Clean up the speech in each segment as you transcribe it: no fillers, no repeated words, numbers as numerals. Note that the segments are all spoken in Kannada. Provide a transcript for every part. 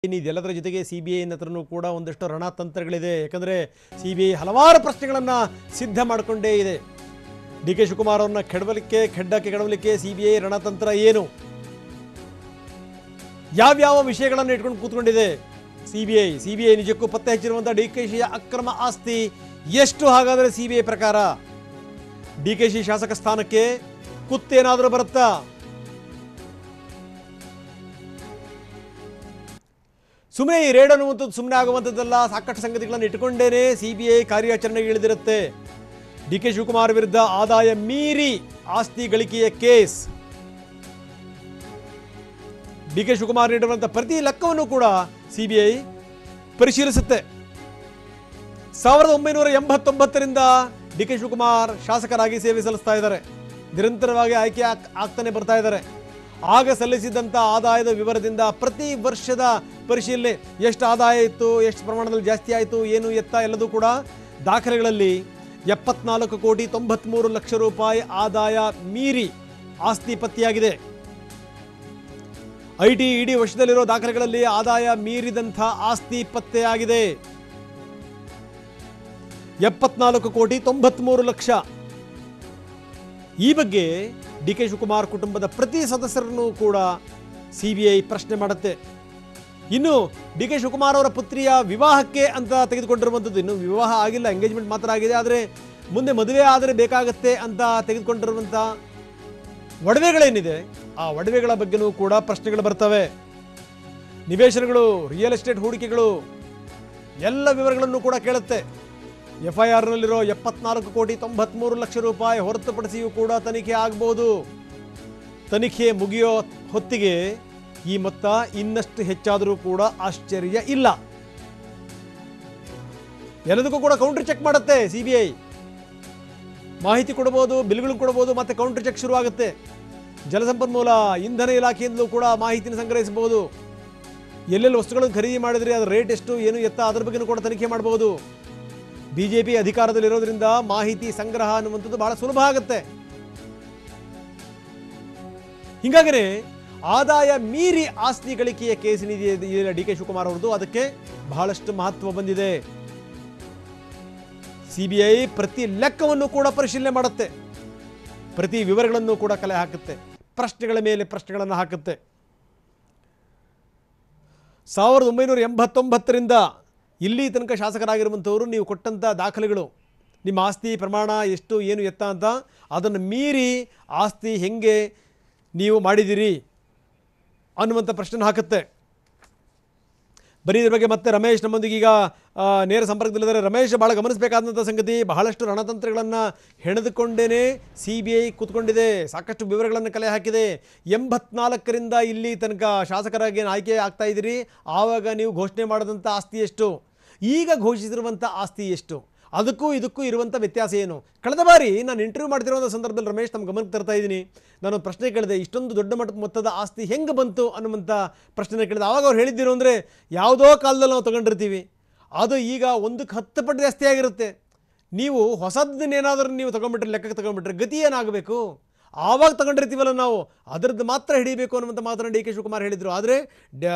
ಇದೆಲ್ಲದರ ಜೊತೆಗೆ ಸಿಬಿಐ ಹತ್ರನೂ ಕೂಡ ಒಂದಷ್ಟು ರಣತಂತ್ರಗಳಿದೆ. ಯಾಕಂದರೆ ಸಿಬಿಐ ಹಲವಾರು ಪ್ರಶ್ನೆಗಳನ್ನು ಸಿದ್ಧ ಮಾಡಿಕೊಂಡೇ ಇದೆ. ಡಿ ಕೆ ಶಿವಕುಮಾರ್ ಅವರನ್ನ ಕೆಡವಲಿಕ್ಕೆ ಸಿಬಿಐ ರಣತಂತ್ರ ಏನು, ಯಾವ್ಯಾವ ವಿಷಯಗಳನ್ನು ಇಟ್ಕೊಂಡು ಕೂತ್ಕೊಂಡಿದೆ ಸಿಬಿಐ ನಿಜಕ್ಕೂ ಪತ್ತೆ ಹಚ್ಚಿರುವಂಥ ಡಿ ಕೆ ಶಿಯ ಅಕ್ರಮ ಆಸ್ತಿ ಎಷ್ಟು? ಹಾಗಾದರೆ ಸಿಬಿಐ ಪ್ರಕಾರ ಡಿ ಕೆ ಶಿ ಶಾಸಕ ಸ್ಥಾನಕ್ಕೆ ಕುತ್ತೇನಾದರೂ ಬರುತ್ತಾ? ಸುಮ್ಮನೆ ಈ ರೇಡ್ ಅನ್ನುವಂಥದ್ದು ಸುಮ್ಮನೆ ಆಗುವಂಥದ್ದಲ್ಲ. ಸಾಕಷ್ಟು ಸಂಗತಿಗಳನ್ನು ಇಟ್ಟುಕೊಂಡೇನೆ ಸಿಬಿಐ ಕಾರ್ಯಾಚರಣೆಗೆ ಇಳಿದಿರುತ್ತೆ. ಡಿ ಕೆ ಶಿವಕುಮಾರ್ ವಿರುದ್ಧ ಆದಾಯ ಮೀರಿ ಆಸ್ತಿ ಗಳಿಕೆಯ ಕೇಸ್. ಡಿ ಕೆ ಶಿವಕುಮಾರ್ ನೀಡಿರುವಂಥ ಪ್ರತಿ ಲೆಕ್ಕವನ್ನು ಕೂಡ ಸಿಬಿಐ ಪರಿಶೀಲಿಸುತ್ತೆ. 1989ರಿಂದ ಡಿ ಕೆ ಶಿವಕುಮಾರ್ ಶಾಸಕರಾಗಿ ಸೇವೆ ಸಲ್ಲಿಸ್ತಾ ಇದ್ದಾರೆ. ನಿರಂತರವಾಗಿ ಆಯ್ಕೆ ಆಗ್ತಾನೆ ಬರ್ತಾ ಇದ್ದಾರೆ. ಆಗ ಸಲ್ಲಿಸಿದಂಥ ಆದಾಯದ ವಿವರದಿಂದ ಪ್ರತಿ ವರ್ಷದ ಪರಿಶೀಲನೆ, ಎಷ್ಟು ಆದಾಯ ಇತ್ತು, ಎಷ್ಟು ಪ್ರಮಾಣದಲ್ಲಿ ಜಾಸ್ತಿ ಆಯಿತು, ಏನು ಎತ್ತ ಎಲ್ಲದೂ ಕೂಡ ದಾಖಲೆಗಳಲ್ಲಿ 74,93 ಲಕ್ಷ ರೂಪಾಯಿ ಆದಾಯ ಮೀರಿ ಆಸ್ತಿ ಪತ್ತೆಯಾಗಿದೆ. ಐಟಿ ಇಡಿ ವಶದಲ್ಲಿರೋ ದಾಖಲೆಗಳಲ್ಲಿ ಆದಾಯ ಮೀರಿದಂಥ ಆಸ್ತಿ ಪತ್ತೆಯಾಗಿದೆ. 74,93 ಲಕ್ಷ. ಈ ಬಗ್ಗೆ ಡಿ ಕೆ ಶಿವಕುಮಾರ್ ಕುಟುಂಬದ ಪ್ರತಿ ಸದಸ್ಯರನ್ನು ಕೂಡ ಸಿಬಿಐ ಪ್ರಶ್ನೆ ಮಾಡುತ್ತೆ. ಇನ್ನು ಡಿ ಕೆ ಶಿವಕುಮಾರ್ ಅವರ ಪುತ್ರಿಯ ವಿವಾಹಕ್ಕೆ ಅಂತ ತೆಗೆದುಕೊಂಡಿರುವಂಥದ್ದು, ಇನ್ನು ವಿವಾಹ ಆಗಿಲ್ಲ, ಎಂಗೇಜ್ಮೆಂಟ್ ಮಾತ್ರ ಆಗಿದೆ, ಆದರೆ ಮುಂದೆ ಮದುವೆ ಆದರೆ ಬೇಕಾಗತ್ತೆ ಅಂತ ತೆಗೆದುಕೊಂಡಿರುವಂಥ ಒಡವೆಗಳೇನಿದೆ ಆ ಒಡವೆಗಳ ಬಗ್ಗೆನೂ ಕೂಡ ಪ್ರಶ್ನೆಗಳು ಬರ್ತವೆ. ನಿವೇಶನಗಳು, ರಿಯಲ್ ಎಸ್ಟೇಟ್ ಹೂಡಿಕೆಗಳು, ಎಲ್ಲ ವಿವರಗಳನ್ನು ಕೂಡ ಕೇಳುತ್ತೆ. ಎಫ್ಐಆರ್ನಲ್ಲಿರೋ 74,93 ಲಕ್ಷ ರೂಪಾಯಿ ಹೊರತುಪಡಿಸಿಯೂ ಕೂಡ ತನಿಖೆ ಆಗಬಹುದು. ತನಿಖೆ ಮುಗಿಯೋ ಹೊತ್ತಿಗೆ ಈ ಮೊತ್ತ ಇನ್ನಷ್ಟು ಹೆಚ್ಚಾದರೂ ಕೂಡ ಆಶ್ಚರ್ಯ ಇಲ್ಲ. ಎಲ್ಲದಕ್ಕೂ ಕೂಡ ಕೌಂಟರ್ ಚೆಕ್ ಮಾಡುತ್ತೆ ಸಿಬಿಐ. ಮಾಹಿತಿ ಕೊಡಬಹುದು, ಬಿಲ್ಗಳು ಕೊಡಬಹುದು, ಮತ್ತೆ ಕೌಂಟರ್ ಚೆಕ್ ಶುರುವಾಗುತ್ತೆ. ಜಲಸಂಪನ್ಮೂಲ ಇಂಧನ ಇಲಾಖೆಯಿಂದಲೂ ಕೂಡ ಮಾಹಿತಿನ ಸಂಗ್ರಹಿಸಬಹುದು. ಎಲ್ಲೆಲ್ಲಿ ವಸ್ತುಗಳನ್ನು ಖರೀದಿ ಮಾಡಿದ್ರೆ ಅದರ ರೇಟ್ ಎಷ್ಟು, ಏನು ಎತ್ತ, ಅದರ ಬಗ್ಗೆನೂ ಕೂಡ ತನಿಖೆ ಮಾಡಬಹುದು. ಬಿಜೆಪಿ ಅಧಿಕಾರದಲ್ಲಿರೋದ್ರಿಂದ ಮಾಹಿತಿ ಸಂಗ್ರಹ ಅನ್ನುವಂಥದ್ದು ಬಹಳ ಸುಲಭ ಆಗುತ್ತೆ. ಹೀಗಾಗಿನೇ ಆದಾಯ ಮೀರಿ ಆಸ್ತಿ ಗಳಿಕೆಯ ಕೇಸಿನಿದೆಯಲ್ಲ ಡಿ ಕೆ ಶಿವಕುಮಾರ್ ಅವರದು, ಅದಕ್ಕೆ ಬಹಳಷ್ಟು ಮಹತ್ವ ಬಂದಿದೆ. ಸಿಬಿಐ ಪ್ರತಿ ಲೆಕ್ಕವನ್ನು ಕೂಡ ಪರಿಶೀಲನೆ ಮಾಡುತ್ತೆ, ಪ್ರತಿ ವಿವರಗಳನ್ನು ಕೂಡ ಕಲೆ ಹಾಕುತ್ತೆ, ಪ್ರಶ್ನೆಗಳ ಮೇಲೆ ಪ್ರಶ್ನೆಗಳನ್ನು ಹಾಕುತ್ತೆ. 1989ರಿಂದ ಇಲ್ಲಿ ತನಕ ಶಾಸಕರಾಗಿರುವಂಥವರು ನೀವು ಕೊಟ್ಟಂಥ ದಾಖಲೆಗಳು, ನಿಮ್ಮ ಆಸ್ತಿ ಪ್ರಮಾಣ ಎಷ್ಟು, ಏನು ಎತ್ತ ಅಂತ, ಅದನ್ನು ಮೀರಿ ಆಸ್ತಿ ಹೆಂಗೆ ನೀವು ಮಾಡಿದ್ದೀರಿ ಅನ್ನುವಂಥ ಪ್ರಶ್ನೆ ಹಾಕುತ್ತೆ. ಬರೀ ಇದ್ರ ಬಗ್ಗೆ ಮತ್ತೆ ರಮೇಶ್ ನಮ್ಮೊಂದಿಗೆ ಈಗ ನೇರ ಸಂಪರ್ಕದಲ್ಲಿದ್ದಾರೆ. ರಮೇಶ್, ಭಾಳ ಗಮನಿಸಬೇಕಾದಂಥ ಸಂಗತಿ, ಬಹಳಷ್ಟು ರಣತಂತ್ರಗಳನ್ನು ಹೆಣೆದುಕೊಂಡೇ ಸಿಬಿಐ ಕೂತ್ಕೊಂಡಿದೆ, ಸಾಕಷ್ಟು ವಿವರಗಳನ್ನು ಕಲೆ ಹಾಕಿದೆ. 84ರಿಂದ ಇಲ್ಲಿ ತನಕ ಶಾಸಕರಾಗಿ ಆಯ್ಕೆ ಆಗ್ತಾ ಇದ್ದೀರಿ. ಆವಾಗ ನೀವು ಘೋಷಣೆ ಮಾಡಿದಂಥ ಆಸ್ತಿ ಎಷ್ಟು, ಈಗ ಘೋಷಿಸಿರುವಂಥ ಆಸ್ತಿ ಎಷ್ಟು, ಅದಕ್ಕೂ ಇದಕ್ಕೂ ಇರುವಂಥ ವ್ಯತ್ಯಾಸ ಏನು? ಕಳೆದ ಬಾರಿ ನಾನು ಇಂಟರ್ವ್ಯೂ ಮಾಡ್ತಿರುವಂಥ ಸಂದರ್ಭದಲ್ಲಿ ರಮೇಶ್ ನಮ್ಮ ಗಮನಕ್ಕೆ ತರ್ತಾ ಇದ್ದೀನಿ, ನಾನು ಪ್ರಶ್ನೆ ಕೇಳಿದೆ, ಇಷ್ಟೊಂದು ದೊಡ್ಡ ಮೊತ್ತದ ಆಸ್ತಿ ಹೆಂಗೆ ಬಂತು ಅನ್ನುವಂಥ ಪ್ರಶ್ನೆ ಕೇಳಿದೆ. ಆವಾಗ ಅವ್ರು ಹೇಳಿದ್ದಿರು ಅಂದರೆ, ಯಾವುದೋ ಕಾಲದಲ್ಲಿ ನಾವು ತೊಗೊಂಡಿರ್ತೀವಿ, ಅದು ಈಗ 1/10 ಪಟ್ಟು ಜಾಸ್ತಿ ಆಗಿರುತ್ತೆ. ನೀವು ಹೊಸದನ್ನೇನಾದರೂ ನೀವು ತೊಗೊಂಡ್ಬಿಟ್ರೆ, ಲೆಕ್ಕಕ್ಕೆ ತೊಗೊಂಡ್ಬಿಟ್ರೆ ಗತಿ ಏನಾಗಬೇಕು? ಆವಾಗ ತೊಗೊಂಡಿರ್ತೀವಲ್ಲ ನಾವು, ಅದರದ್ದು ಮಾತ್ರ ಹಿಡಿಬೇಕು ಅನ್ನುವಂಥ ಮಾತನ್ನು ಡಿ ಕೆ ಶಿವಕುಮಾರ್ ಹೇಳಿದರು. ಆದರೆ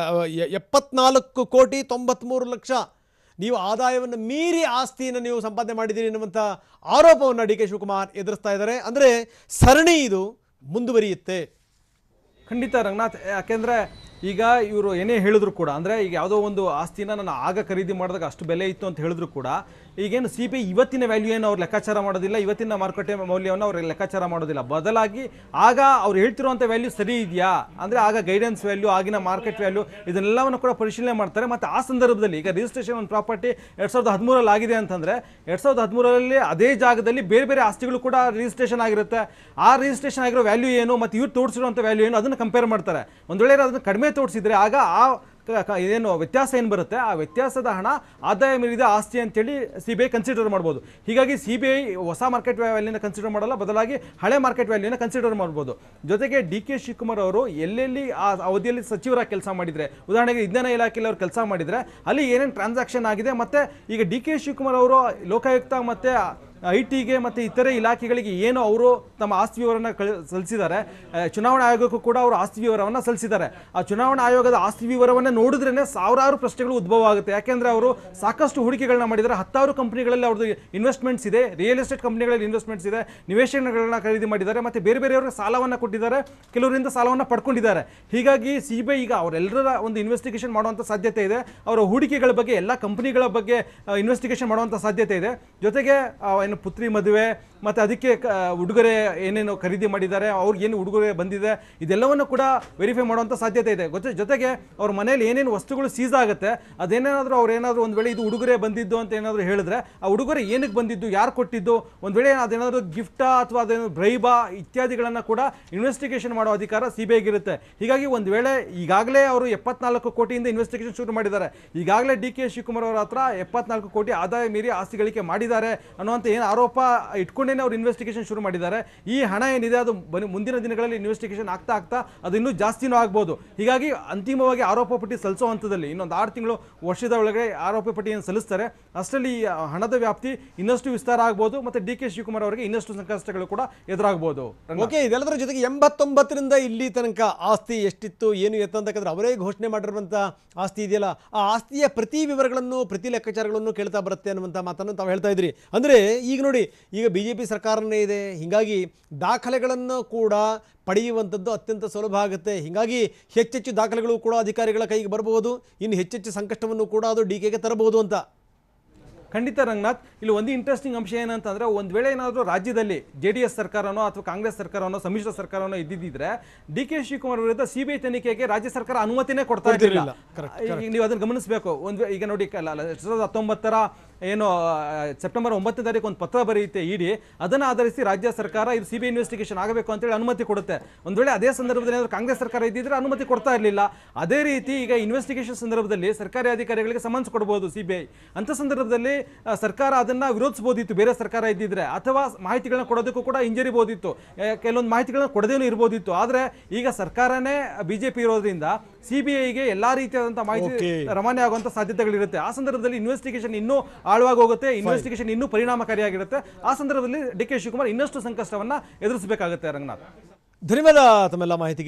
74,93 ಲಕ್ಷ ನೀವು ಆದಾಯವನ್ನು ಮೀರಿ ಆಸ್ತಿಯನ್ನು ನೀವು ಸಂಪಾದನೆ ಮಾಡಿದ್ದೀರಿ ಎನ್ನುವಂಥ ಆರೋಪವನ್ನು ಡಿ ಕೆ ಶಿವಕುಮಾರ್ ಎದುರಿಸ್ತಾ ಇದ್ದಾರೆ. ಅಂದರೆ ಸರಣಿ ಇದು ಮುಂದುವರಿಯುತ್ತೆ. ಖಂಡಿತ ರಂಗನಾಥ್, ಯಾಕೆಂದರೆ ಈಗ ಇವರು ಏನೇ ಹೇಳಿದ್ರು ಕೂಡ, ಅಂದರೆ ಈಗ ಯಾವುದೋ ಒಂದು ಆಸ್ತಿನ ನಾನು ಆಗ ಖರೀದಿ ಮಾಡಿದಾಗ ಅಷ್ಟು ಬೆಲೆ ಇತ್ತು ಅಂತ ಹೇಳಿದ್ರು ಕೂಡ, ಈಗೇನು ಸಿಬಿಐ ಇವತ್ತಿನ ವ್ಯಾಲ್ಯೂ ಏನು ಅವ್ರು ಲೆಕ್ಕಾಚಾರ ಮಾಡೋದಿಲ್ಲ, ಇವತ್ತಿನ ಮಾರುಕಟ್ಟೆ ಮೌಲ್ಯವನ್ನು ಅವ್ರು ಲೆಕ್ಕಾಚಾರ ಮಾಡೋದಿಲ್ಲ. ಬದಲಾಗಿ ಆಗ ಅವ್ರು ಹೇಳ್ತಿರುವಂಥ ವ್ಯಾಲ್ಯೂ ಸರಿ ಇದೆಯಾ, ಅಂದರೆ ಆಗ ಗೈಡೆನ್ಸ್ ವ್ಯಾಲ್ಯೂ, ಆಗಿನ ಮಾರ್ಕೆಟ್ ವ್ಯಾಲ್ಯೂ, ಇದನ್ನೆಲ್ಲವನ್ನು ಕೂಡ ಪರಿಶೀಲನೆ ಮಾಡ್ತಾರೆ. ಮತ್ತು ಆ ಸಂದರ್ಭದಲ್ಲಿ ಈಗ ರಿಜಿಸ್ಟ್ರೇಷನ್ ಒಂದು ಪ್ರಾಪರ್ಟಿ 2013 ಆಗಿದೆ ಅಂತಂದರೆ, 2013 ಅದೇ ಜಾಗದಲ್ಲಿ ಬೇರೆ ಬೇರೆ ಆಸ್ತಿಗಳು ಕೂಡ ರಿಜಿಸ್ಟ್ರೇಷನ್ ಆಗಿರುತ್ತೆ. ಆ ರಿಜಿಸ್ಟ್ರೇಷನ್ ಆಗಿರೋ ವ್ಯಾಲ್ಯೂ ಏನು ಮತ್ತು ಇವ್ರು ತೋರಿಸಿರುವಂಥ ವ್ಯಾಲ್ಯೂ ಏನು ಅದನ್ನು ಕಂಪೇರ್ ಮಾಡ್ತಾರೆ. ಒಂದು ವೇಳೆ ಅದನ್ನು ಕಡಿಮೆ ತೋರಿಸಿದ್ರೆ ಆಗ ಆ ಏನು ವ್ಯತ್ಯಾಸ ಏನು ಬರುತ್ತೆ, ಆ ವ್ಯತ್ಯಾಸದ ಹಣ ಆದಾಯ ಮೀರಿದ ಆಸ್ತಿ ಅಂತೇಳಿ ಸಿಬಿಐ ಕನ್ಸಿಡರ್ ಮಾಡ್ಬೋದು. ಹೀಗಾಗಿ ಸಿಬಿಐ ಹೊಸ ಮಾರ್ಕೆಟ್ ವ್ಯಾಲ್ಯೂನ ಕನ್ಸಿಡರ್ ಮಾಡಲ್ಲ, ಬದಲಾಗಿ ಹಳೆ ಮಾರ್ಕೆಟ್ ವ್ಯಾಲ್ಯೂನ ಕನ್ಸಿಡರ್ ಮಾಡ್ಬೋದು. ಜೊತೆಗೆ ಡಿ ಕೆ ಶಿವಕುಮಾರ್ ಅವರು ಎಲ್ಲೆಲ್ಲಿ ಆ ಅವಧಿಯಲ್ಲಿ ಸಚಿವರಾಗಿ ಕೆಲಸ ಮಾಡಿದರೆ, ಉದಾಹರಣೆಗೆ ಇಂಧನ ಇಲಾಖೆಯಲ್ಲಿ ಅವರು ಕೆಲಸ ಮಾಡಿದರೆ ಅಲ್ಲಿ ಏನೇನು ಟ್ರಾನ್ಸಾಕ್ಷನ್ ಆಗಿದೆ, ಮತ್ತು ಈಗ ಡಿ ಕೆ ಶಿವಕುಮಾರ್ ಅವರು ಲೋಕಾಯುಕ್ತ ಮತ್ತು IT ಗೆ ಮತ್ತು ಇತರೆ ಇಲಾಖೆಗಳಿಗೆ ಏನು ಅವರು ತಮ್ಮ ಆಸ್ತಿ ವಿವರವನ್ನು ಸಲ್ಲಿಸಿದ್ದಾರೆ, ಚುನಾವಣಾ ಆಯೋಗಕ್ಕೂ ಕೂಡ ಅವರು ಆಸ್ತಿ ವಿವರವನ್ನು ಸಲ್ಲಿಸಿದ್ದಾರೆ. ಆ ಚುನಾವಣಾ ಆಯೋಗದ ಆಸ್ತಿ ವಿವರವನ್ನು ನೋಡಿದ್ರೇ ಸಾವಿರಾರು ಪ್ರಶ್ನೆಗಳು ಉದ್ಭವ ಆಗುತ್ತೆ. ಯಾಕೆಂದರೆ ಅವರು ಸಾಕಷ್ಟು ಹೂಡಿಕೆಗಳನ್ನ ಮಾಡಿದ್ದಾರೆ. 10,000 ಕಂಪನಿಗಳಲ್ಲಿ ಅವ್ರದ್ದು ಇನ್ವೆಸ್ಟ್ಮೆಂಟ್ಸ್ ಇದೆ, ರಿಯಲ್ ಎಸ್ಟೇಟ್ ಕಂಪನಿಗಳಲ್ಲಿ ಇನ್ವೆಸ್ಟ್ಮೆಂಟ್ಸ್ ಇದೆ, ನಿವೇಶನಗಳನ್ನ ಖರೀದಿ ಮಾಡಿದ್ದಾರೆ, ಮತ್ತು ಬೇರೆ ಬೇರೆಯವರಿಗೆ ಸಾಲವನ್ನು ಕೊಟ್ಟಿದ್ದಾರೆ, ಕೆಲವರಿಂದ ಸಾಲವನ್ನು ಪಡ್ಕೊಂಡಿದ್ದಾರೆ. ಹೀಗಾಗಿ CBI ಈಗ ಅವರೆಲ್ಲರ ಒಂದು ಇನ್ವೆಸ್ಟಿಗೇಷನ್ ಮಾಡುವಂಥ ಸಾಧ್ಯತೆ ಇದೆ. ಅವರ ಹೂಡಿಕೆಗಳ ಬಗ್ಗೆ, ಎಲ್ಲ ಕಂಪನಿಗಳ ಬಗ್ಗೆ ಇನ್ವೆಸ್ಟಿಗೇಷನ್ ಮಾಡುವಂಥ ಸಾಧ್ಯತೆ ಇದೆ. ಜೊತೆಗೆ ಏನು ಪುತ್ರಿ ಮದುವೆ ಮತ್ತು ಅದಕ್ಕೆ ಉಡುಗೊರೆ ಏನೇನು ಖರೀದಿ ಮಾಡಿದ್ದಾರೆ, ಅವ್ರಿಗೆ ಏನು ಉಡುಗೊರೆ ಬಂದಿದೆ, ಇದೆಲ್ಲವನ್ನು ಕೂಡ ವೆರಿಫೈ ಮಾಡುವಂಥ ಸಾಧ್ಯತೆ ಇದೆ. ಜೊತೆಗೆ ಅವ್ರ ಮನೆಯಲ್ಲಿ ಏನೇನು ವಸ್ತುಗಳು ಸೀಸ್ ಆಗುತ್ತೆ, ಅದೇನಾದರೂ ಅವ್ರು ಏನಾದರೂ ಒಂದು ವೇಳೆ ಇದು ಉಡುಗೊರೆ ಬಂದಿದ್ದು ಅಂತ ಏನಾದರೂ ಹೇಳಿದ್ರೆ, ಆ ಉಡುಗೊರೆ ಏನಕ್ಕೆ ಬಂದಿದ್ದು, ಯಾರು ಕೊಟ್ಟಿದ್ದು, ಒಂದು ವೇಳೆ ಅದೇನಾದರೂ ಗಿಫ್ಟಾ ಅಥವಾ ಅದೇನು ಬ್ರೈಬಾ ಇತ್ಯಾದಿಗಳನ್ನು ಕೂಡ ಇನ್ವೆಸ್ಟಿಗೇಷನ್ ಮಾಡೋ ಅಧಿಕಾರ CBIಗೆ ಇರುತ್ತೆ. ಹೀಗಾಗಿ ಒಂದು ವೇಳೆ ಈಗಾಗಲೇ ಅವರು 74 ಕೋಟಿಯಿಂದ ಇನ್ವೆಸ್ಟಿಗೇಷನ್ ಶುರು ಮಾಡಿದ್ದಾರೆ. ಈಗಾಗಲೇ DK ಶಿವಕುಮಾರ್ ಅವರ ಹತ್ರ 74 ಕೋಟಿ ಆದಾಯ ಮೀರಿ ಆಸ್ತಿ ಗಳಿಕೆ ಮಾಡಿದ್ದಾರೆ ಅನ್ನುವಂಥ ಏನು ಆರೋಪ ಇಟ್ಕೊಂಡೇನೆ ಅವರು ಇನ್ವೆಸ್ಟಿಗೇಷನ್ ಶುರು ಮಾಡಿದ್ದಾರೆ. ಈ ಹಣ ಏನಿದೆ ಅದು ಮುಂದಿನ ದಿನಗಳಲ್ಲಿ ಇನ್ವೆಸ್ಟಿಗೇಷನ್ ಆಗ್ತಾ ಅದು ಇನ್ನೂ ಜಾಸ್ತಿನೂ ಆಗ್ಬೋದು. ಹೀಗಾಗಿ ಅಂತಿಮವಾಗಿ ಆರೋಪ ಪಟ್ಟಿ ಸಲ್ಲಿಸೋ ಹಂತದಲ್ಲಿ ಇನ್ನೊಂದು 6 ತಿಂಗಳು ವರ್ಷದ ಒಳಗಡೆ ಆರೋಪ ಪಟ್ಟಿಯನ್ನು ಸಲ್ಲಿಸ್ತಾರೆ. ಅಷ್ಟರಲ್ಲಿ ಈ ಹಣದ ವ್ಯಾಪ್ತಿ ಇನ್ನಷ್ಟು ವಿಸ್ತಾರ ಆಗ್ಬೋದು ಮತ್ತು DK ಶಿವಕುಮಾರ್ ಅವರಿಗೆ ಇನ್ನಷ್ಟು ಸಂಕಷ್ಟಗಳು ಕೂಡ ಎದುರಾಗಬಹುದು. ಓಕೆ, ಇದೆಲ್ಲದರ ಜೊತೆಗೆ 89ರಿಂದ ಇಲ್ಲಿ ತನಕ ಆಸ್ತಿ ಎಷ್ಟಿತ್ತು ಏನು ಎತ್ತ ಅಂತಕ್ಕಂದ್ರೆ ಅವರೇ ಘೋಷಣೆ ಮಾಡಿರುವಂಥ ಆಸ್ತಿ ಇದೆಯಲ್ಲ, ಆ ಆಸ್ತಿಯ ಪ್ರತಿ ವಿವರಗಳನ್ನು, ಪ್ರತಿ ಲೆಕ್ಕಾಚಾರಗಳನ್ನು ಕೇಳ್ತಾ ಬರುತ್ತೆ ಅನ್ನುವಂಥ ಮಾತನ್ನು ತಾವು ಹೇಳ್ತಾ ಇದ್ರಿ. ಅಂದರೆ ಈಗ ನೋಡಿ, ಈಗ BJP ಸರ್ಕಾರನೇ ಇದೆ, ಹೀಗಾಗಿ ದಾಖಲೆಗಳನ್ನು ಕೂಡ ಪಡೆಯುವಂಥದ್ದು ಅತ್ಯಂತ ಸುಲಭ ಆಗುತ್ತೆ. ಹೀಗಾಗಿ ಹೆಚ್ಚೆಚ್ಚು ದಾಖಲೆಗಳು ಕೂಡ ಅಧಿಕಾರಿಗಳ ಕೈಗೆ ಬರಬಹುದು, ಇನ್ನು ಹೆಚ್ಚೆಚ್ಚು ಸಂಕಷ್ಟವನ್ನು ಕೂಡ ಅದು DKಗೆ ತರಬಹುದು ಅಂತ. ಖಂಡಿತ ರಂಗನಾಥ್, ಇಲ್ಲಿ ಒಂದು ಇಂಟ್ರೆಸ್ಟಿಂಗ್ ಅಂಶ ಏನಂತಂದ್ರೆ, ಒಂದು ವೇಳೆ ಏನಾದರೂ ರಾಜ್ಯದಲ್ಲಿ JDS ಸರ್ಕಾರನೋ ಅಥವಾ ಕಾಂಗ್ರೆಸ್ ಸರ್ಕಾರನೋ ಸಮ್ಮಿಶ್ರ ಸರ್ಕಾರನೋ ಇದ್ದಿದ್ದರೆ DK ಶಿವಕುಮಾರ್ ವಿರುದ್ಧ CBI ತನಿಖೆಗೆ ರಾಜ್ಯ ಸರ್ಕಾರ ಅನುಮತಿನೇ ಕೊಡ್ತಾ ಇರಲಿಲ್ಲ. ಈಗ ನೀವು ಅದನ್ನು ಗಮನಿಸಬೇಕು. ಈಗ ನೋಡಿ, 2019 ಏನು ಸೆಪ್ಟೆಂಬರ್ 9ನೇ ತಾರೀಕು ಒಂದು ಪತ್ರ ಬರೆಯುತ್ತೆ ED, ಅದನ್ನು ಆಧರಿಸಿ ರಾಜ್ಯ ಸರ್ಕಾರ ಇದು CBI ಇನ್ವೆಸ್ಟಿಗೇಷನ್ ಆಗಬೇಕು ಅಂತೇಳಿ ಅನುಮತಿ ಕೊಡುತ್ತೆ. ಒಂದು ವೇಳೆ ಅದೇ ಸಂದರ್ಭದಲ್ಲಿ ಏನಾದರೂ ಕಾಂಗ್ರೆಸ್ ಸರ್ಕಾರ ಇದ್ದಿದ್ರೆ ಅನುಮತಿ ಕೊಡ್ತಾ ಇರಲಿಲ್ಲ. ಅದೇ ರೀತಿ ಈಗ ಇನ್ವೆಸ್ಟಿಗೇಷನ್ ಸಂದರ್ಭದಲ್ಲಿ ಸರ್ಕಾರಿ ಅಧಿಕಾರಿಗಳಿಗೆ ಸಮನ್ಸ್ ಕೊಡಬಹುದು CBI. ಅಂಥ ಸಂದರ್ಭದಲ್ಲಿ ಸರ್ಕಾರ ಅದನ್ನು ವಿರೋಧಿಸಬಹುದಿತ್ತು ಬೇರೆ ಸರ್ಕಾರ ಇದ್ದಿದ್ರೆ, ಅಥವಾ ಮಾಹಿತಿಗಳನ್ನ ಕೊಡೋದಕ್ಕೂ ಕೂಡ ಹಿಂಜರಿಬಹುದಿತ್ತು, ಕೆಲವೊಂದು ಮಾಹಿತಿಗಳನ್ನ ಕೊಡದೇನೂ ಇರ್ಬೋದಿತ್ತು. ಆದರೆ ಈಗ ಸರ್ಕಾರನೇ BJP ಇರೋದ್ರಿಂದ CBIಗೆ ಎಲ್ಲ ರೀತಿಯಾದಂಥ ಮಾಹಿತಿ ರವಾನೆ ಆಗುವಂಥ ಸಾಧ್ಯತೆಗಳಿರುತ್ತೆ. ಆ ಸಂದರ್ಭದಲ್ಲಿ ಇನ್ವೆಸ್ಟಿಗೇಷನ್ ಇನ್ನೂ ಆಳವಾಗಿ ಹೋಗುತ್ತೆ, ಇನ್ವೆಸ್ಟಿಗೇಷನ್ ಇನ್ನೂ ಪರಿಣಾಮಕಾರಿಯಾಗಿರುತ್ತೆ. ಆ ಸಂದರ್ಭದಲ್ಲಿ DK ಶಿವಕುಮಾರ್ ಇನ್ನಷ್ಟು ಸಂಕಷ್ಟವನ್ನು ಎದುರಿಸಬೇಕಾಗುತ್ತೆ. ರಂಗನಾಥ್, ಧನ್ಯವಾದ ತಮ್ಮೆಲ್ಲ ಮಾಹಿತಿಗೆ.